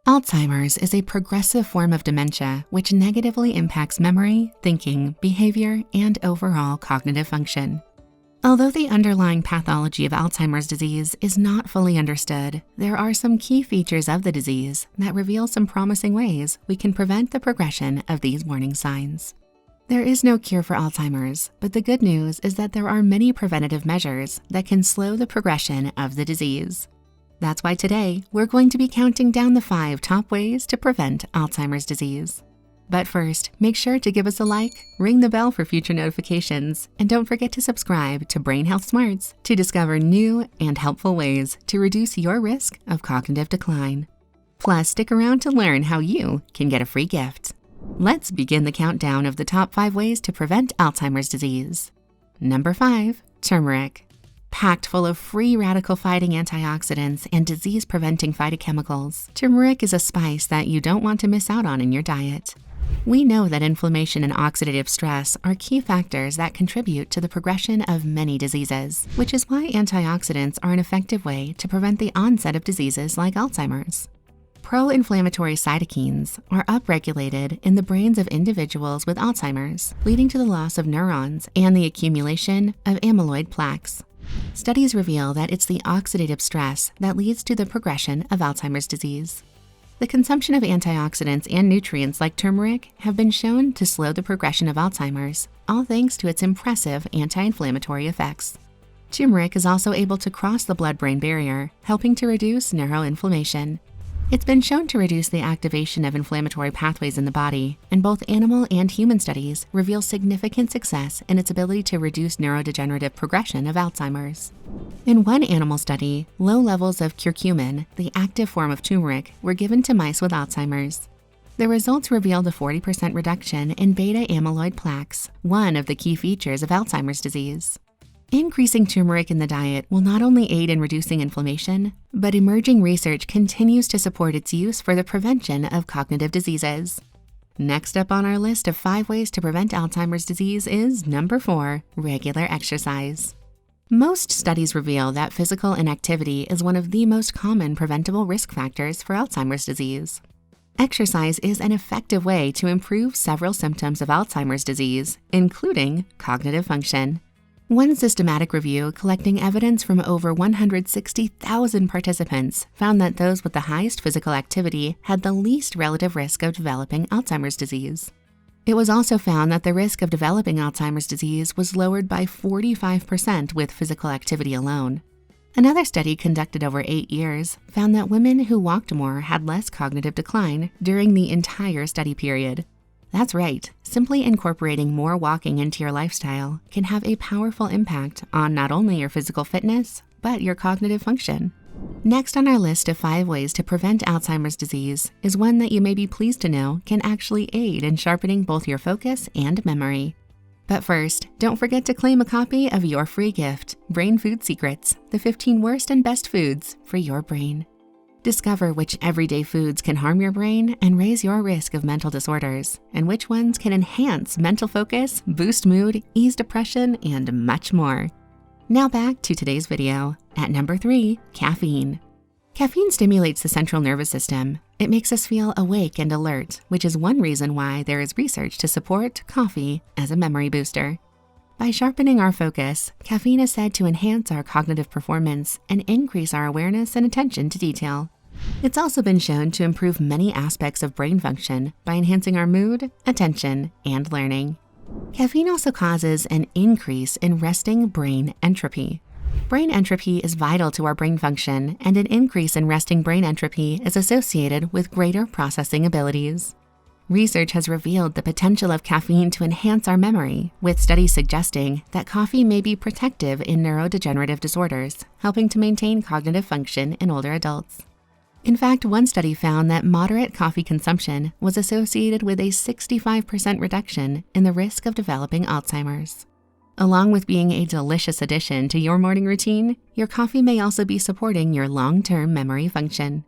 Alzheimer's is a progressive form of dementia which negatively impacts memory, thinking, behavior, and overall cognitive function. Although the underlying pathology of Alzheimer's disease is not fully understood, there are some key features of the disease that reveal some promising ways we can prevent the progression of these warning signs. There is no cure for Alzheimer's, but the good news is that there are many preventative measures that can slow the progression of the disease. That's why today, we're going to be counting down the 5 top ways to prevent Alzheimer's disease. But first, make sure to give us a like, ring the bell for future notifications, and don't forget to subscribe to Brain Health Smarts to discover new and helpful ways to reduce your risk of cognitive decline. Plus, stick around to learn how you can get a free gift. Let's begin the countdown of the top 5 ways to prevent Alzheimer's disease. Number 5, turmeric. Packed full of free radical-fighting antioxidants and disease-preventing phytochemicals, turmeric is a spice that you don't want to miss out on in your diet. We know that inflammation and oxidative stress are key factors that contribute to the progression of many diseases, which is why antioxidants are an effective way to prevent the onset of diseases like Alzheimer's. Pro-inflammatory cytokines are upregulated in the brains of individuals with Alzheimer's, leading to the loss of neurons and the accumulation of amyloid plaques. Studies reveal that it's the oxidative stress that leads to the progression of Alzheimer's disease. The consumption of antioxidants and nutrients like turmeric have been shown to slow the progression of Alzheimer's, all thanks to its impressive anti-inflammatory effects. Turmeric is also able to cross the blood-brain barrier, helping to reduce neuroinflammation. It's been shown to reduce the activation of inflammatory pathways in the body, and both animal and human studies reveal significant success in its ability to reduce neurodegenerative progression of Alzheimer's. In one animal study, low levels of curcumin, the active form of turmeric, were given to mice with Alzheimer's. The results revealed a 40% reduction in beta amyloid plaques, one of the key features of Alzheimer's disease. Increasing turmeric in the diet will not only aid in reducing inflammation, but emerging research continues to support its use for the prevention of cognitive diseases. Next up on our list of 5 ways to prevent Alzheimer's disease is number 4, regular exercise. Most studies reveal that physical inactivity is one of the most common preventable risk factors for Alzheimer's disease. Exercise is an effective way to improve several symptoms of Alzheimer's disease, including cognitive function. One systematic review collecting evidence from over 160,000 participants found that those with the highest physical activity had the least relative risk of developing Alzheimer's disease. It was also found that the risk of developing Alzheimer's disease was lowered by 45% with physical activity alone. Another study conducted over 8 years found that women who walked more had less cognitive decline during the entire study period. That's right, simply incorporating more walking into your lifestyle can have a powerful impact on not only your physical fitness, but your cognitive function. Next on our list of 5 ways to prevent Alzheimer's disease is one that you may be pleased to know can actually aid in sharpening both your focus and memory. But first, don't forget to claim a copy of your free gift, Brain Food Secrets, the 15 worst and best foods for your brain. Discover which everyday foods can harm your brain and raise your risk of mental disorders, and which ones can enhance mental focus, boost mood, ease depression, and much more. Now back to today's video. At number 3, caffeine. Caffeine stimulates the central nervous system. It makes us feel awake and alert, which is one reason why there is research to support coffee as a memory booster. By sharpening our focus, caffeine is said to enhance our cognitive performance and increase our awareness and attention to detail. It's also been shown to improve many aspects of brain function by enhancing our mood, attention, and learning. Caffeine also causes an increase in resting brain entropy. Brain entropy is vital to our brain function, and an increase in resting brain entropy is associated with greater processing abilities. Research has revealed the potential of caffeine to enhance our memory, with studies suggesting that coffee may be protective in neurodegenerative disorders, helping to maintain cognitive function in older adults. In fact, one study found that moderate coffee consumption was associated with a 65% reduction in the risk of developing Alzheimer's. Along with being a delicious addition to your morning routine, your coffee may also be supporting your long-term memory function.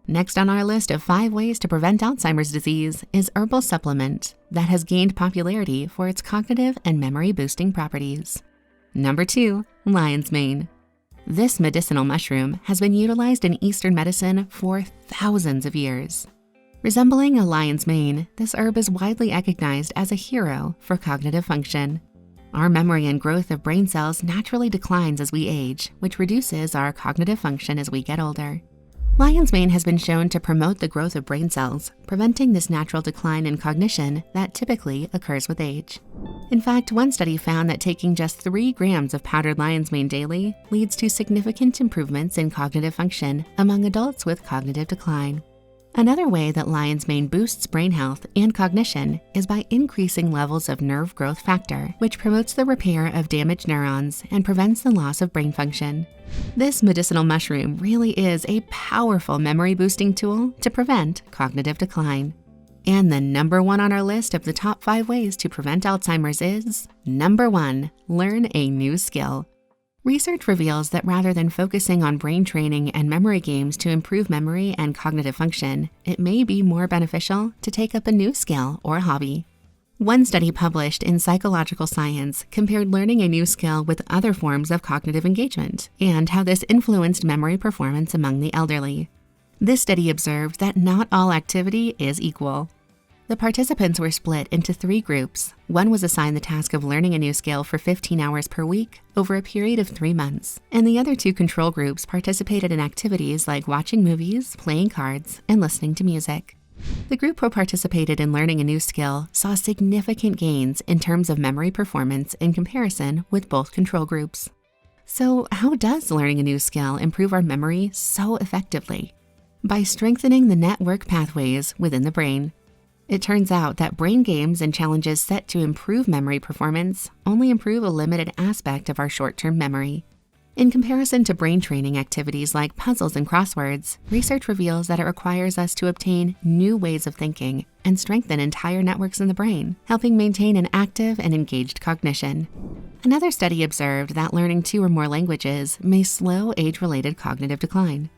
Next on our list of 5 ways to prevent Alzheimer's disease is herbal supplement that has gained popularity for its cognitive and memory-boosting properties. Number 2, lion's mane. This medicinal mushroom has been utilized in Eastern medicine for thousands of years. Resembling a lion's mane, this herb is widely recognized as a hero for cognitive function. Our memory and growth of brain cells naturally declines as we age, which reduces our cognitive function as we get older. Lion's mane has been shown to promote the growth of brain cells, preventing this natural decline in cognition that typically occurs with age. In fact, one study found that taking just 3 grams of powdered lion's mane daily leads to significant improvements in cognitive function among adults with cognitive decline. Another way that lion's mane boosts brain health and cognition is by increasing levels of nerve growth factor, which promotes the repair of damaged neurons and prevents the loss of brain function. This medicinal mushroom really is a powerful memory-boosting tool to prevent cognitive decline. And the number 1 on our list of the top 5 ways to prevent Alzheimer's is, number 1, learn a new skill. Research reveals that rather than focusing on brain training and memory games to improve memory and cognitive function, it may be more beneficial to take up a new skill or hobby. One study published in Psychological Science compared learning a new skill with other forms of cognitive engagement and how this influenced memory performance among the elderly. This study observed that not all activity is equal. The participants were split into 3 groups. One was assigned the task of learning a new skill for 15 hours per week over a period of 3 months, and the other 2 control groups participated in activities like watching movies, playing cards, and listening to music. The group who participated in learning a new skill saw significant gains in terms of memory performance in comparison with both control groups. So how does learning a new skill improve our memory so effectively? By strengthening the network pathways within the brain. It turns out that brain games and challenges set to improve memory performance only improve a limited aspect of our short-term memory. In comparison to brain training activities like puzzles and crosswords, research reveals that it requires us to obtain new ways of thinking and strengthen entire networks in the brain, helping maintain an active and engaged cognition. Another study observed that learning 2 or more languages may slow age-related cognitive decline.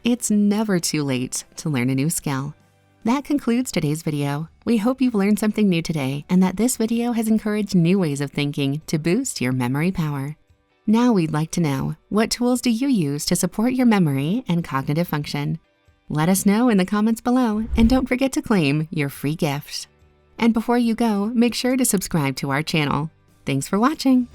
It's never too late to learn a new skill. That concludes today's video. We hope you've learned something new today and that this video has encouraged new ways of thinking to boost your memory power. Now we'd like to know, what tools do you use to support your memory and cognitive function? Let us know in the comments below and don't forget to claim your free gift. And before you go, make sure to subscribe to our channel. Thanks for watching.